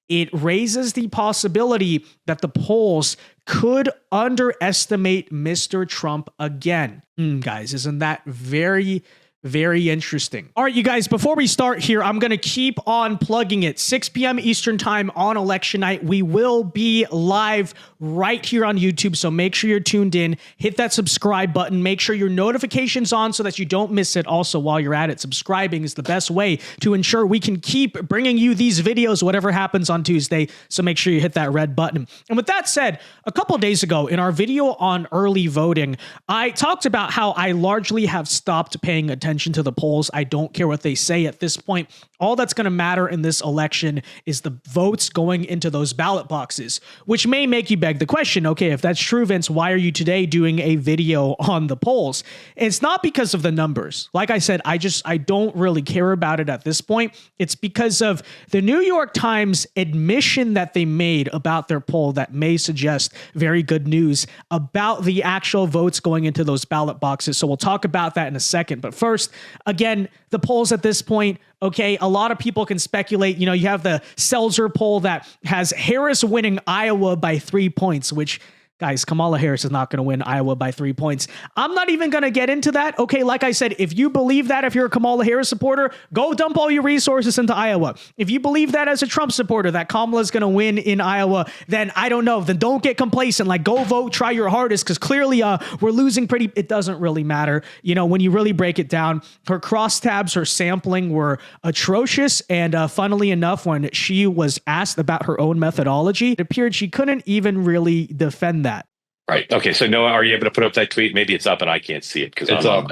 it raises the possibility that the polls could underestimate Mr. Trump again. Guys, isn't that very interesting? All right, you guys, before we start here, I'm going to keep on plugging it. 6 p.m. Eastern time on election night. We will be live right here on YouTube, so make sure you're tuned in. Hit that subscribe button. Make sure your notification's on so that you don't miss it. Also, while you're at it, subscribing is the best way to ensure we can keep bringing you these videos, whatever happens on Tuesday, so make sure you hit that red button. And with that said, a couple of days ago in our video on early voting, I talked about how I largely have stopped paying attention to the polls. I don't care what they say at this point. All that's going to matter in this election is the votes going into those ballot boxes, which may make you beg the question, okay, if that's true, Vince, why are you today doing a video on the polls? And it's not because of the numbers. Like I said, I don't really care about it at this point. It's because of the New York Times admission that they made about their poll that may suggest very good news about the actual votes going into those ballot boxes. So we'll talk about that in a second. But first, again, the polls at this point, okay, a lot of people can speculate. You know, you have the Selzer poll that has Harris winning Iowa by 3 points, which, guys, Kamala Harris is not going to win Iowa by 3 points. I'm not even going to get into that. Okay, like I said, if you believe that, if you're a Kamala Harris supporter, go dump all your resources into Iowa. If you believe that as a Trump supporter, that Kamala's going to win in Iowa, then I don't know. Then don't get complacent. Like, go vote, try your hardest, because clearly we're losing pretty. It doesn't really matter. You know, when you really break it down, her crosstabs, her sampling were atrocious. And funnily enough, when she was asked about her own methodology, it appeared she couldn't even really defend that. Right. Okay. So Noah, are you able to put up that tweet? Maybe it's up and I can't see it because it's up.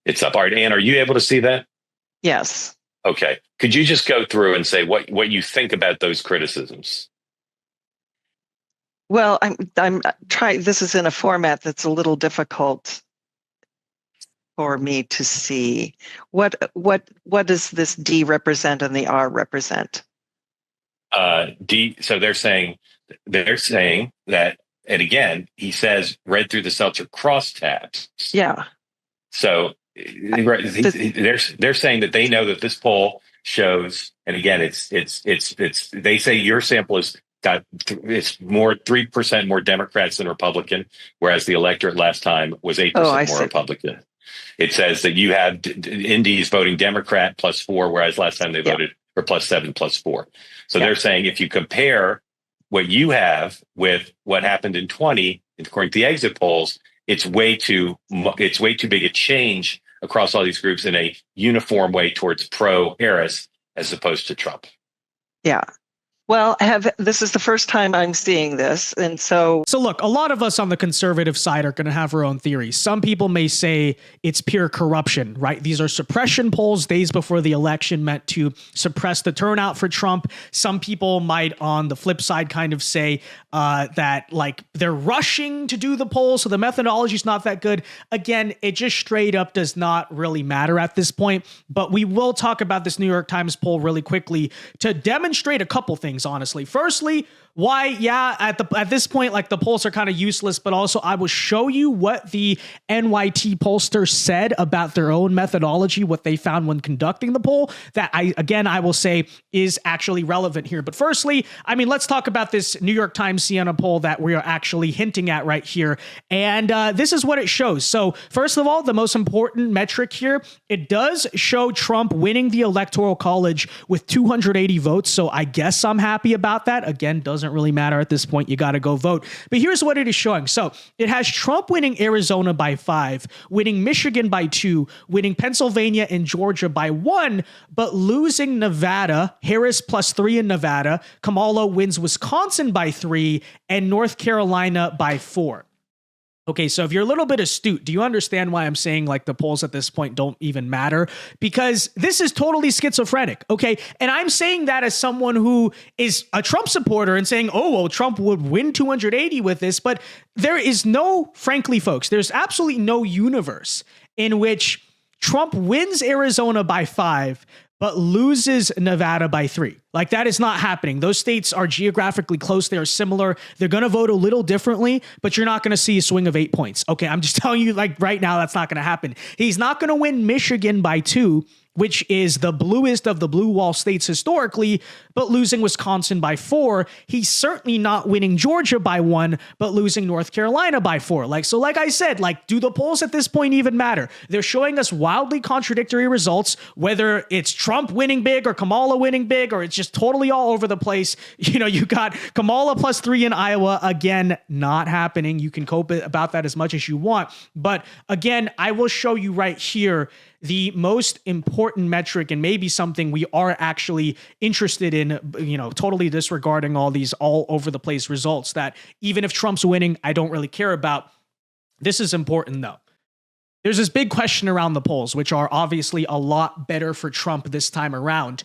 It's up. All right. Ann, are you able to see that? Yes. Okay. Could you just go through and say what you think about those criticisms? Well, I'm trying. This is in a format that's a little difficult for me to see. What does this D represent and the R represent? D. So they're saying that. And again, he says, read through the Selzer crosstabs. Yeah. So they're saying that they know that this poll shows, and again, it's they say your sample it's more 3% more Democrats than Republican, whereas the electorate last time was 8% more Republican. It says that you have Indies voting Democrat +4, whereas last time they voted for +7, +4. So they're saying if you compare what you have with what happened in 20, according to the exit polls, it's way too big a change across all these groups in a uniform way towards pro-Harris as opposed to Trump. Yeah. Well, this is the first time I'm seeing this. And so look, a lot of us on the conservative side are going to have our own theories. Some people may say it's pure corruption, right? These are suppression polls days before the election meant to suppress the turnout for Trump. Some people might, on the flip side, kind of say that like they're rushing to do the poll, so the methodology is not that good. Again, it just straight up does not really matter at this point. But we will talk about this New York Times poll really quickly to demonstrate a couple things. Honestly, firstly, why, at this point, like the polls are kind of useless, but also I will show you what the NYT pollster said about their own methodology, what they found when conducting the poll, that I will say is actually relevant here. But firstly, I mean, let's talk about this New York Times Siena poll that we are actually hinting at right here. And this is what it shows. So first of all, the most important metric here, it does show Trump winning the Electoral College with 280 votes. So I guess I'm happy about that. Again, doesn't really matter at this point. You got to go vote. But here's what it is showing. So it has Trump winning Arizona by 5, winning Michigan by 2, winning Pennsylvania and Georgia by 1, but losing Nevada, Harris +3 in Nevada. Kamala wins Wisconsin by 3 and North Carolina by 4. Okay, so if you're a little bit astute, do you understand why I'm saying like the polls at this point don't even matter? Because this is totally schizophrenic, okay? And I'm saying that as someone who is a Trump supporter and saying, oh, well, Trump would win 280 with this, but there is frankly, folks, there's absolutely no universe in which Trump wins Arizona by 5, but loses Nevada by 3. Like, that is not happening. Those states are geographically close. They are similar. They're going to vote a little differently, but you're not going to see a swing of 8 points. Okay, I'm just telling you, like, right now, that's not going to happen. He's not going to win Michigan by 2, which is the bluest of the blue wall states historically, but losing Wisconsin by 4. He's certainly not winning Georgia by 1, but losing North Carolina by 4. Like I said, do the polls at this point even matter? They're showing us wildly contradictory results, whether it's Trump winning big or Kamala winning big, or it's just totally all over the place. You got Kamala +3 in Iowa. Again, not happening. You can cope about that as much as you want. But again, I will show you right here the most important metric, and maybe something we are actually interested in, totally disregarding all these all over the place results that even if Trump's winning, I don't really care about. This is important though. There's this big question around the polls, which are obviously a lot better for Trump this time around.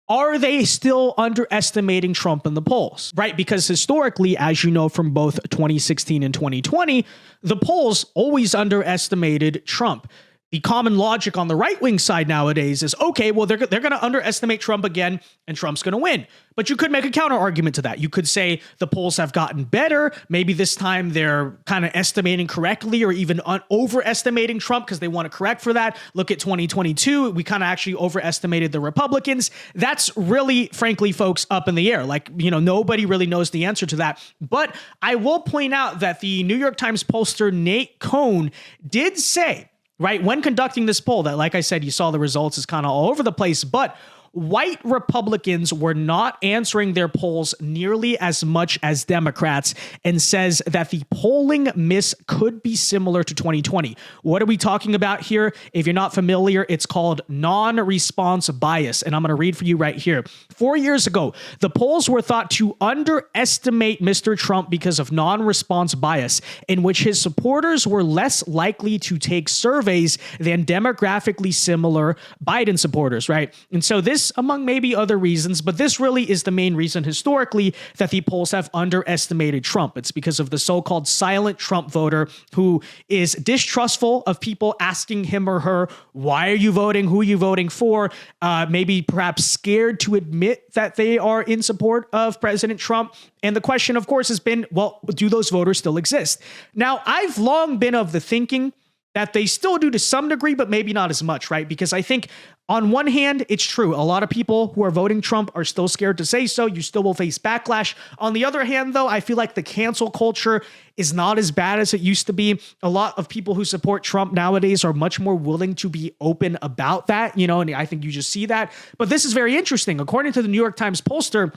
Are they still underestimating Trump in the polls, right? Because historically, as you know from both 2016 and 2020, the polls always underestimated Trump. The common logic on the right-wing side nowadays is, okay, well, they're going to underestimate Trump again, and Trump's going to win. But you could make a counter argument to that. You could say the polls have gotten better. Maybe this time they're kind of estimating correctly, or even overestimating Trump because they want to correct for that. Look at 2022. We kind of actually overestimated the Republicans. That's really, frankly, folks, up in the air. Nobody really knows the answer to that. But I will point out that the New York Times pollster Nate Cohn did say, right, when conducting this poll, that, like I said, you saw the results is kind of all over the place, but white Republicans were not answering their polls nearly as much as Democrats, and says that the polling miss could be similar to 2020. What are we talking about here? If you're not familiar, it's called non-response bias, and I'm going to read for you right here. 4 years ago, the polls were thought to underestimate Mr. Trump because of non-response bias, in which his supporters were less likely to take surveys than demographically similar Biden supporters, right? And so this, among maybe other reasons, but this really is the main reason historically that the polls have underestimated Trump. It's because of the so-called silent Trump voter, who is distrustful of people asking him or her, why are you voting? Who are you voting for? Maybe perhaps scared to admit that they are in support of President Trump. And the question, of course, has been, well, do those voters still exist? Now, I've long been of the thinking that they still do to some degree, but maybe not as much, right? Because I think on one hand, it's true. A lot of people who are voting Trump are still scared to say so. You still will face backlash. On the other hand, though, I feel like the cancel culture is not as bad as it used to be. A lot of people who support Trump nowadays are much more willing to be open about that, and I think you just see that. But this is very interesting. According to the New York Times pollster,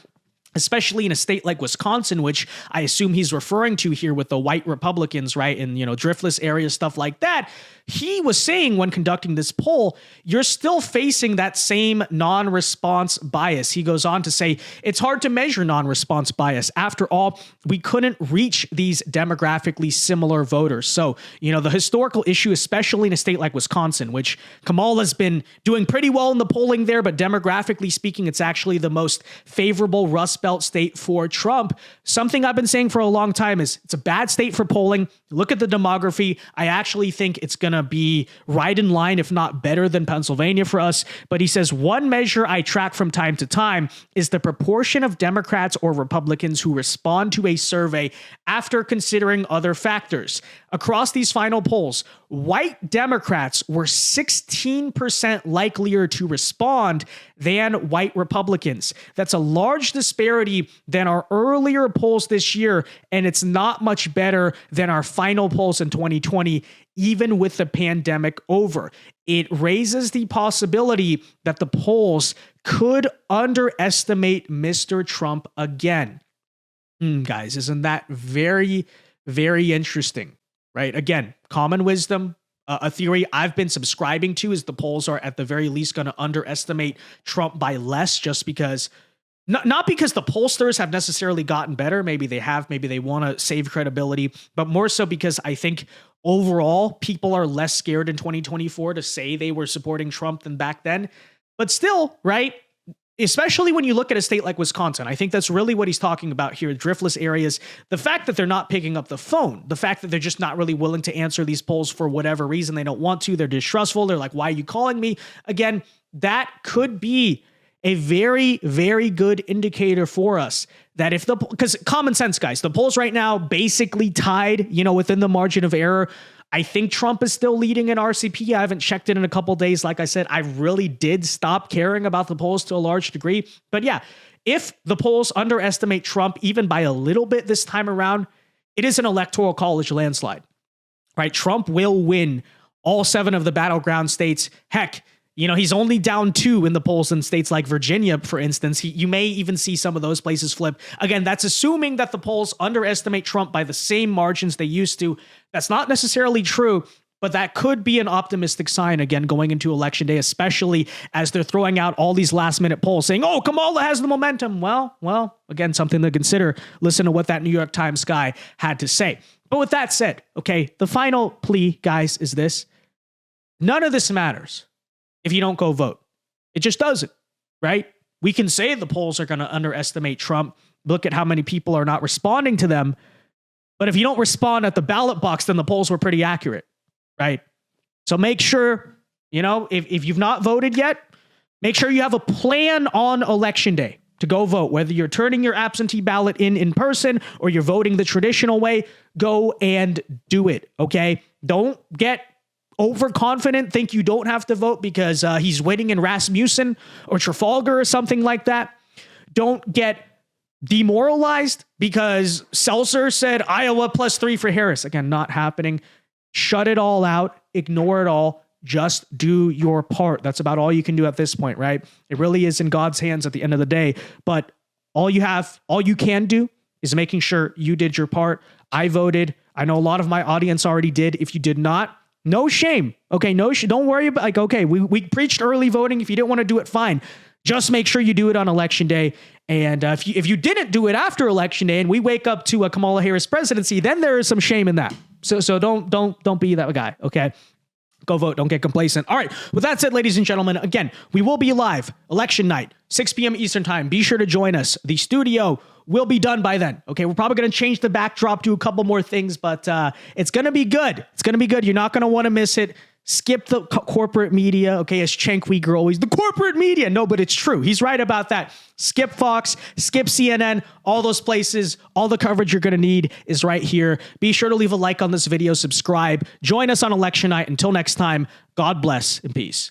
especially in a state like Wisconsin, which I assume he's referring to here with the white Republicans, right? And, driftless areas, stuff like that. He was saying when conducting this poll, you're still facing that same non-response bias. He goes on to say, it's hard to measure non-response bias. After all, we couldn't reach these demographically similar voters. So, the historical issue, especially in a state like Wisconsin, which Kamala's been doing pretty well in the polling there, but demographically speaking, it's actually the most favorable Rust Belt state for Trump. Something I've been saying for a long time is it's a bad state for polling. Look at the demography. I actually think it's going to be right in line, if not better than Pennsylvania for us. But he says, one measure I track from time to time is the proportion of Democrats or Republicans who respond to a survey after considering other factors. Across these final polls, white Democrats were 16% likelier to respond than white Republicans. That's a large disparity than our earlier polls this year, and it's not much better than our final polls in 2020, even with the pandemic over. It raises the possibility that the polls could underestimate Mr. Trump again. Guys, isn't that very, very interesting? Right? Again, common wisdom, a theory I've been subscribing to is the polls are at the very least going to underestimate Trump by less, just because, not because the pollsters have necessarily gotten better. Maybe they have, maybe they want to save credibility, but more so because I think overall people are less scared in 2024 to say they were supporting Trump than back then. But still, right? Especially when you look at a state like Wisconsin, I think that's really what he's talking about here, driftless areas. The fact that they're not picking up the phone, the fact that they're just not really willing to answer these polls for whatever reason, they don't want to, they're distrustful, they're like, why are you calling me? Again, that could be a very, very good indicator for us that because common sense, guys, the polls right now basically tied, within the margin of error. I think Trump is still leading in RCP. I haven't checked it in a couple days. Like I said, I really did stop caring about the polls to a large degree. But yeah, if the polls underestimate Trump even by a little bit this time around, it is an electoral college landslide, right? Trump will win all 7 of the battleground states. Heck, he's only down 2 in the polls in states like Virginia, for instance. You may even see some of those places flip. Again, that's assuming that the polls underestimate Trump by the same margins they used to. That's not necessarily true, but that could be an optimistic sign, again, going into Election Day, especially as they're throwing out all these last-minute polls saying, oh, Kamala has the momentum. Well, again, something to consider. Listen to what that New York Times guy had to say. But with that said, okay, the final plea, guys, is this. None of this matters if you don't go vote. It just doesn't, right? We can say the polls are going to underestimate Trump. Look at how many people are not responding to them. But if you don't respond at the ballot box, then the polls were pretty accurate, right? So make sure, if you've not voted yet, make sure you have a plan on Election Day to go vote. Whether you're turning your absentee ballot in person or you're voting the traditional way, go and do it, okay? Don't get overconfident, think you don't have to vote because he's winning in Rasmussen or Trafalgar or something like that. Don't get demoralized because Selzer said Iowa +3 for Harris. Again, not happening. Shut it all out. Ignore it all. Just do your part. That's about all you can do at this point, right? It really is in God's hands at the end of the day. But all you can do is making sure you did your part. I voted. I know a lot of my audience already did. If you did not, no shame. Okay, don't worry about okay, we preached early voting. If you didn't want to do it, fine. Just make sure you do it on Election Day. And if you didn't do it after Election Day and we wake up to a Kamala Harris presidency, then there is some shame in that. So don't be that guy, okay? Go vote. Don't get complacent. All right. With that said, ladies and gentlemen, again, we will be live election night, 6 p.m. Eastern time. Be sure to join us. The studio will be done by then. Okay. We're probably going to change the backdrop, do a couple more things, but it's going to be good. It's going to be good. You're not going to want to miss it. Skip the corporate media. Okay. As Cenk Uygur always, the corporate media. No, but it's true. He's right about that. Skip Fox, skip CNN, all those places, all the coverage you're going to need is right here. Be sure to leave a like on this video, subscribe, join us on election night. Until next time, God bless and peace.